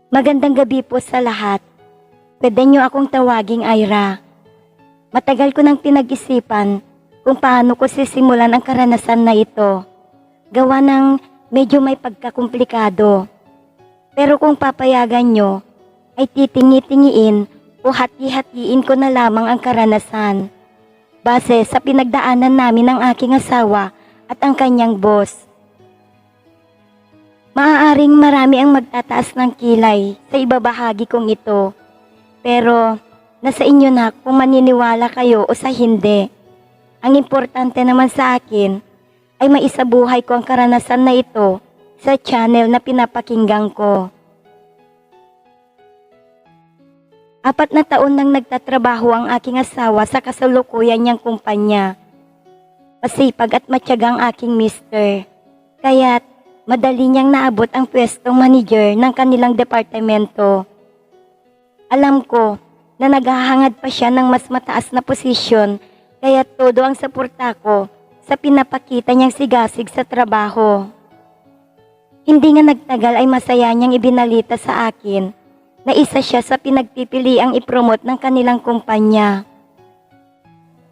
Magandang gabi po sa lahat. Pwede niyo akong tawaging Ira. Matagal ko nang pinag-isipan kung paano ko sisimulan ang karanasan na ito. Gawa ng medyo may pagkakumplikado. Pero kung papayagan niyo, ay titingi-tingiin o hati-hatiin ko na lamang ang karanasan. Base sa pinagdaanan namin ng aking asawa at ang kanyang boss. Maaaring marami ang magtataas ng kilay sa ibabahagi kong ito. Pero nasa inyo na kung maniniwala kayo o sa hindi. Ang importante naman sa akin ay maisabuhay ko ang karanasan na ito sa channel na pinapakinggan ko. 4 na taon nang nagtatrabaho ang aking asawa sa kasalukuyan niyang kumpanya. Masipag at matyagang aking mister. Kaya't madali niyang naabot ang pwestong manager ng kanilang departamento. Alam ko na naghahangad pa siya ng mas mataas na posisyon kaya todo ang suporta ko sa pinapakita niyang sigasig sa trabaho. Hindi nga nagtagal ay masaya niyang ibinalita sa akin na isa siya sa pinagpipiliang ipromote ng kanilang kumpanya.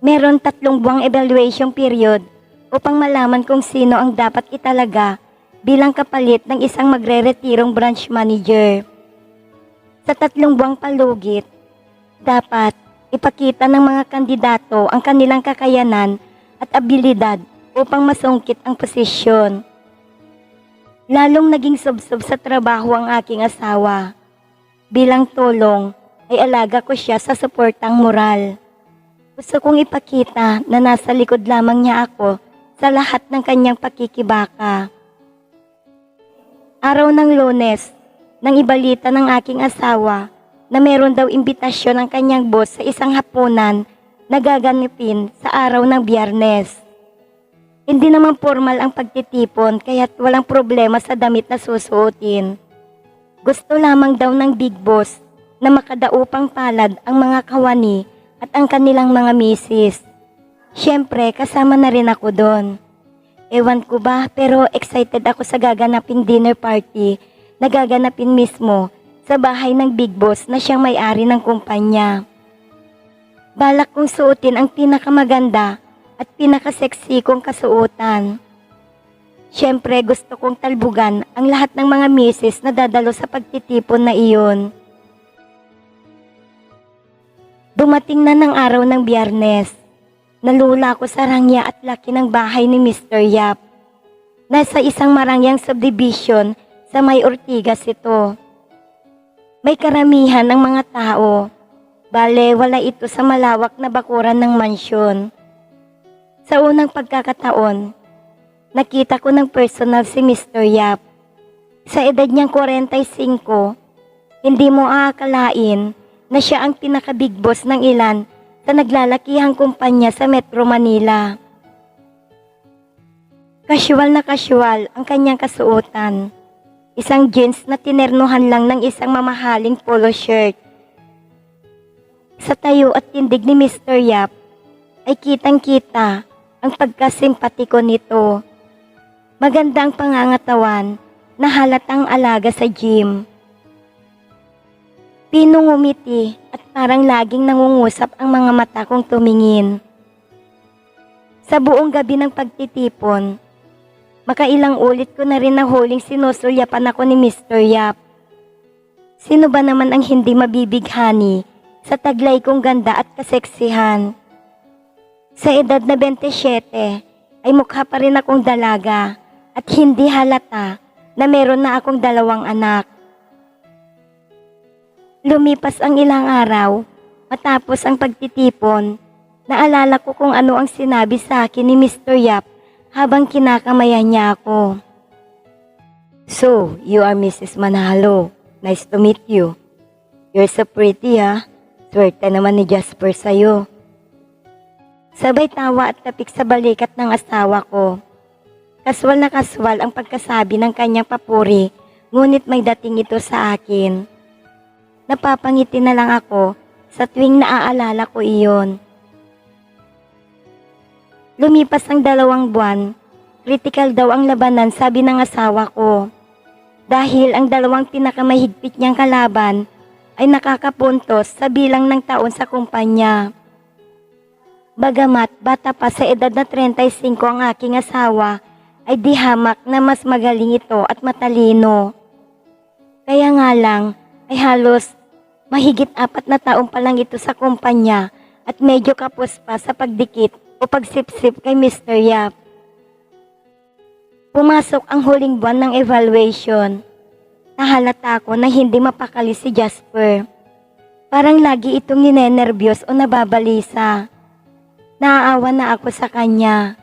Meron 3 buwang evaluation period upang malaman kung sino ang dapat italaga bilang kapalit ng isang magre-retirong branch manager. Sa 3 buwang palugit, dapat ipakita ng mga kandidato ang kanilang kakayanan at abilidad upang masungkit ang posisyon. Lalong naging subsob sa trabaho ang aking asawa. Bilang tulong ay alaga ko siya sa suportang moral. Gusto kong ipakita na nasa likod lamang niya ako sa lahat ng kanyang pakikibaka. Araw ng Lunes, nang ibalita ng aking asawa na meron daw imbitasyon ng kanyang boss sa isang hapunan na gaganapin sa araw ng Biyernes. Hindi naman formal ang pagtitipon kaya't walang problema sa damit na susuotin. Gusto lamang daw ng big boss na makadaupang palad ang mga kawani at ang kanilang mga misis. Siyempre, kasama na rin ako doon. Ewan ko ba, pero excited ako sa gaganaping dinner party na gaganapin mismo sa bahay ng big boss na siyang may-ari ng kumpanya. Balak kong suotin ang pinakamaganda at pinakaseksi kong kasuotan. Siyempre, gusto kong talbugan ang lahat ng mga misis na dadalo sa pagtitipon na iyon. Dumating na ng araw ng Biyernes. Nalula ko sa rangya at laki ng bahay ni Mr. Yap. Nasa isang marangyang subdivision sa May Ortigas ito. May karamihan ng mga tao. Bale, wala ito sa malawak na bakuran ng mansyon. Sa unang pagkakataon, nakita ko ng personal si Mr. Yap. Sa edad niyang 45, hindi mo aakalain na siya ang pinaka-big boss ng ilan sa naglalakihang kumpanya sa Metro Manila. Casual na casual ang kanyang kasuotan. Isang jeans na tinernuhan lang ng isang mamahaling polo shirt. Sa tayo at tindig ni Mr. Yap ay kitang-kita ang pagkasimpatiko nito. Magandang pangangatawan na halatang alaga sa gym. Pinungumiti at parang laging nangungusap ang mga mata kong tumingin. Sa buong gabi ng pagtitipon, makailang ulit ko na rin nahuling sinusulyapan ako ni Mr. Yap. Sino ba naman ang hindi mabibighani sa taglay kong ganda at kaseksihan? Sa edad na 27 ay mukha pa rin akong dalaga at hindi halata na meron na akong 2 anak. Lumipas ang ilang araw matapos ang pagtitipon, naalala ko kung ano ang sinabi sa akin ni Mr. Yap habang kinakamayan niya ako. "So, you are Mrs. Manalo. Nice to meet you. You're so pretty ha. Swerte naman ni Jasper sa'yo." Sabay tawa at tapik sa balikat ng asawa ko. Kaswal na kaswal ang pagkasabi ng kanyang papuri, ngunit may dating ito sa akin. Napapangiti na lang ako sa tuwing naaalala ko iyon. Lumipas ang 2 buwan, critical daw ang labanan sabi ng asawa ko. dahil ang dalawang pinakamahigpit niyang kalaban ay nakakapuntos sa bilang ng taon sa kumpanya. Bagamat bata pa sa edad na 35 ang aking asawa, ay di hamak na mas magaling ito at matalino. Kaya nga lang ay halos mahigit 4 na taon pa lang ito sa kumpanya at medyo kapos pa sa pagdikit o pagsipsip kay Mr. Yap. Pumasok ang huling buwan ng evaluation. Nahalata ko na hindi mapakali si Jasper. Parang lagi itong ninenervyos o nababalisa. Naaawa na ako sa kanya.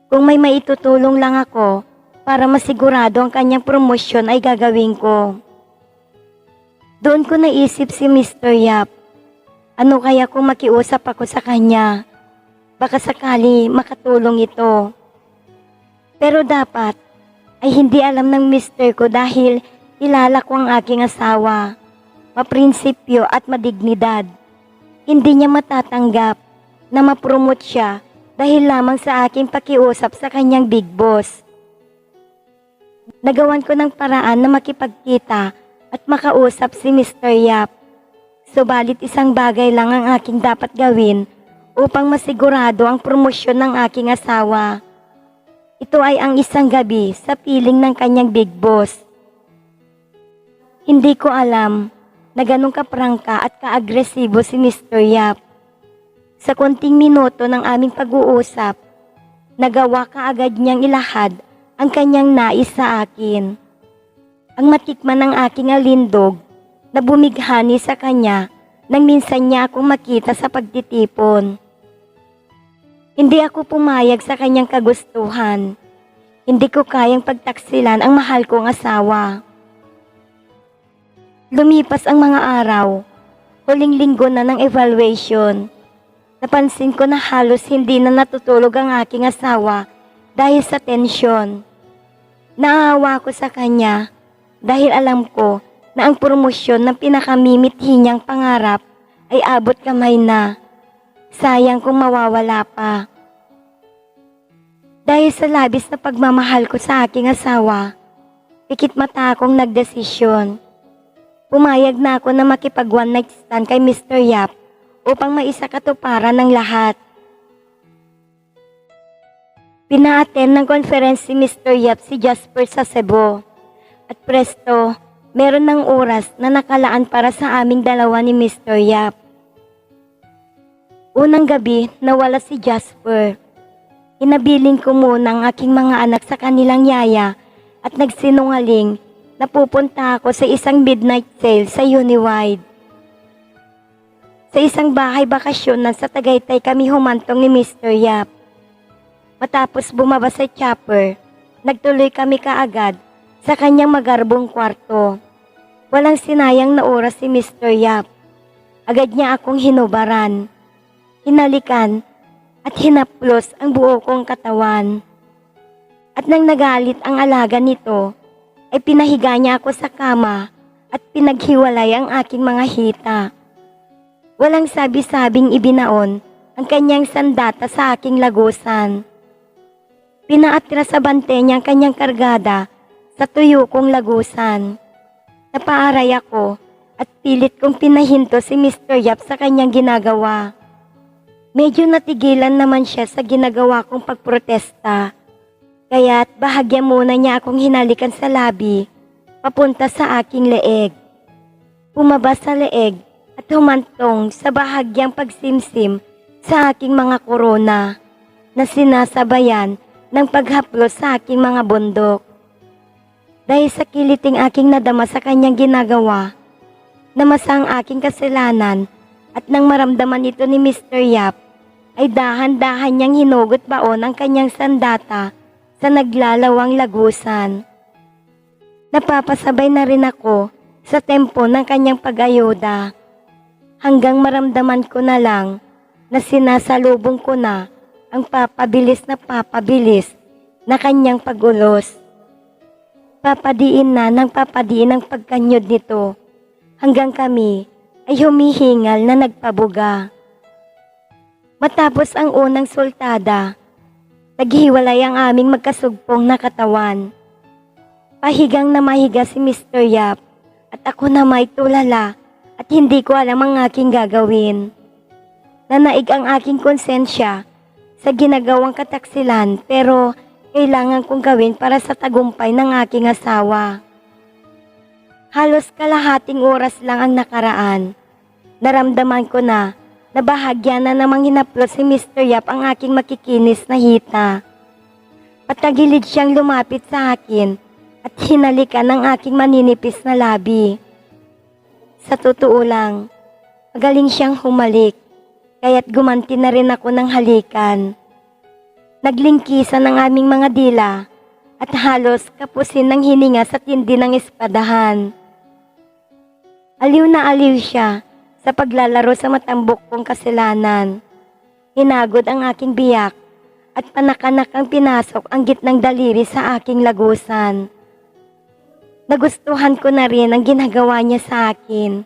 Kung may maitutulong lang ako para masigurado ang kanyang promosyon ay gagawin ko. Doon ko naisip si Mr. Yap. Ano kaya kung makiusap ako sa kanya? Baka sakali makatulong ito. Pero dapat ay hindi alam ng mister ko dahil kilala ko ang aking asawa. Maprinsipyo at madignidad. Hindi niya matatanggap na mapromote siya dahil lamang sa aking pakiusap sa kanyang big boss. Nagawan ko ng paraan na makipagkita at makausap si Mr. Yap. Subalit isang bagay lang ang aking dapat gawin upang masigurado ang promosyon ng aking asawa. Ito ay ang isang gabi sa piling ng kanyang big boss. Hindi ko alam na ganun kaprangka at kaagresibo si Mr. Yap. Sa konting minuto ng aming pag-uusap, nagawa kaagad niyang ilahad ang kanyang nais sa akin. Ang matikman ng aking alindog na bumighani sa kanya nang minsan niya akong makita sa pagtitipon. Hindi ako pumayag sa kanyang kagustuhan. Hindi ko kayang pagtaksilan ang mahal kong asawa. Lumipas ang mga araw, huling linggo na ng evaluation. Napansin ko na halos hindi na natutulog ang aking asawa dahil sa tensyon. Naawa ko sa kanya dahil alam ko na ang promosyon ng pinakamimithi niyang pangarap ay abot kamay na. Sayang kung mawawala pa. Dahil sa labis na pagmamahal ko sa aking asawa, pikit mata akong nagdesisyon. Pumayag na ako na makipag one night stand kay Mr. Yap upang maisakatuparan ng lahat. Pina-attend ng conference si Mr. Yap si Jasper sa Cebu. At presto, meron ng oras na nakalaan para sa aming dalawa ni Mr. Yap. Unang gabi, nawala si Jasper. Inabiling ko muna ang aking mga anak sa kanilang yaya at nagsinungaling na pupunta ako sa isang midnight sale sa Uniwide. Sa isang bahay bakasyonan sa Tagaytay kami humantong ni Mr. Yap. Matapos bumaba sa chopper, nagtuloy kami kaagad sa kanyang magarbong kwarto. Walang sinayang na oras si Mr. Yap. Agad niya akong hinubaran, hinalikan at hinaplos ang buo kong katawan. At nang nagalit ang alaga nito, ay pinahiga niya ako sa kama at pinaghiwalay ang aking mga hita. Walang sabi-sabing ibinaon ang kanyang sandata sa aking lagusan. Pinaatira sa bante niya ang kanyang kargada sa tuyo kong lagusan. Napaaray ako at pilit kong pinahinto si Mr. Yap sa kanyang ginagawa. Medyo natigilan naman siya sa ginagawa kong pagprotesta. Kaya't bahagya muna niya akong hinalikan sa labi, papunta sa aking leeg. Bumaba sa leeg at humantong sa bahagyang pagsimsim sa aking mga korona na sinasabayan ng paghaplos sa aking mga bundok. Dahil sa kiliting aking nadama sa kanyang ginagawa, namasa ang aking kasalanan at nang maramdaman ito ni Mr. Yap, ay dahan-dahan niyang hinugot baon ang kanyang sandata sa naglalawang lagusan. Napapasabay na rin ako sa tempo ng kanyang pag-ayuda hanggang maramdaman ko na lang na sinasalubong ko na ang papabilis na kanyang pagulos. Papadiin na ng papadiin ang pagkanyod nito hanggang kami ay humihingal na nagpabuga. Matapos ang unang sultada, naghiwalay ang aming magkasugpong na katawan. Pahigang na mahiga si Mr. Yap at ako na may tulala at hindi ko alam ang aking gagawin. Nanaig ang aking konsensya sa ginagawang kataksilan pero kailangan kong gawin para sa tagumpay ng aking asawa. Halos kalahating oras lang ang nakaraan. Naramdaman ko na bahagya na namang hinaplos si Mr. Yap ang aking makikinis na hita. Patagilid siyang lumapit sa akin at hinalikan ng aking maninipis na labi. Sa totoo lang, magaling siyang humalik, kaya't gumanti na rin ako ng halikan. Naglingkisan ang aming mga dila at halos kapusin ng hininga sa tindi ng espadahan. Aliw na aliw siya sa paglalaro sa matambok kong kasalanan. Hinagod ang aking biyak at panakanakang pinasok ang gitnang daliri sa aking lagusan. Nagustuhan ko na rin ang ginagawa niya sa akin.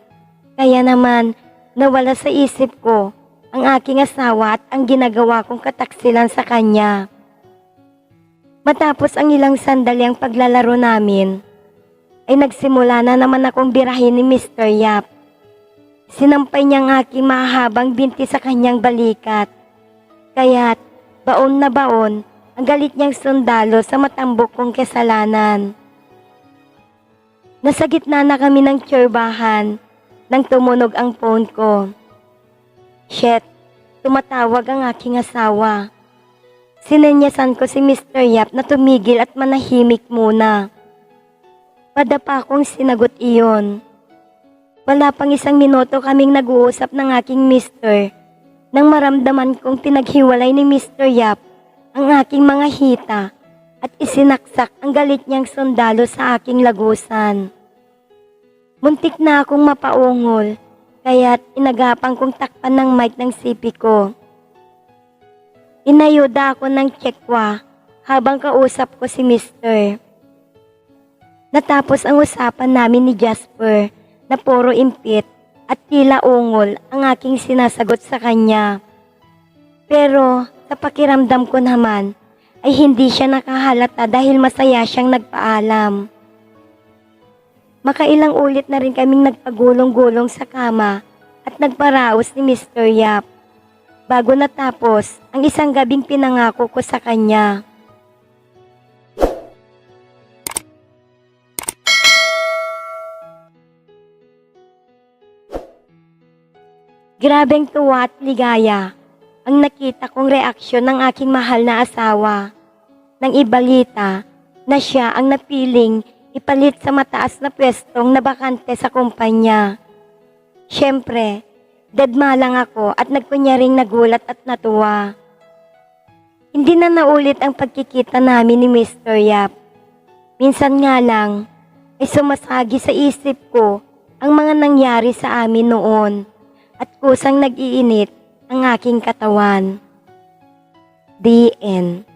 Kaya naman nawala sa isip ko ang aking asawa at ang ginagawa kong kataksilan sa kanya. Matapos ang ilang sandali ang paglalaro namin, ay nagsimula na naman akong birahin ni Mr. Yap. Sinampay niya ang aking mahabang binti sa kanyang balikat. Kaya't baon na baon ang galit niyang sundalo sa matambok kong kasalanan. Nasa gitna na kami ng tsorbahan nang tumunog ang phone ko. Shit, tumatawag ang aking asawa. Sinenyasan ko si Mr. Yap na tumigil at manahimik muna. Padapa kong sinagot iyon. Wala pang isang minuto kaming nag-uusap ng aking mister nang maramdaman kong pinaghiwalay ni Mr. Yap ang aking mga hita at isinaksak ang galit niyang sundalo sa aking lagusan. Muntik na akong mapaungol, kaya't inagapang kong takpan ng mic ng sipi ko. Inayuda ako ng tsekwa habang kausap ko si Mr. Natapos ang usapan namin ni Jasper na puro impit at tila ungol ang aking sinasagot sa kanya. Pero sa pakiramdam ko naman ay hindi siya nakahalata dahil masaya siyang nagpaalam. Makailang ulit na rin kaming nagpagulong-gulong sa kama at nagparaos ni Mr. Yap bago natapos ang isang gabing pinangako ko sa kanya. Grabeng tuwa at ligaya ang nakita kong reaksyon ng aking mahal na asawa nang ibalita na siya ang napiling ipalit sa mataas na pwestong nabakante sa kumpanya. Siyempre, dadma lang ako at nagkunyaring nagulat at natuwa. Hindi na naulit ang pagkikita namin ni Mr. Yap. Minsan nga lang ay sumasagi sa isip ko ang mga nangyari sa amin noon at kusang nag-iinit ang aking katawan. The end.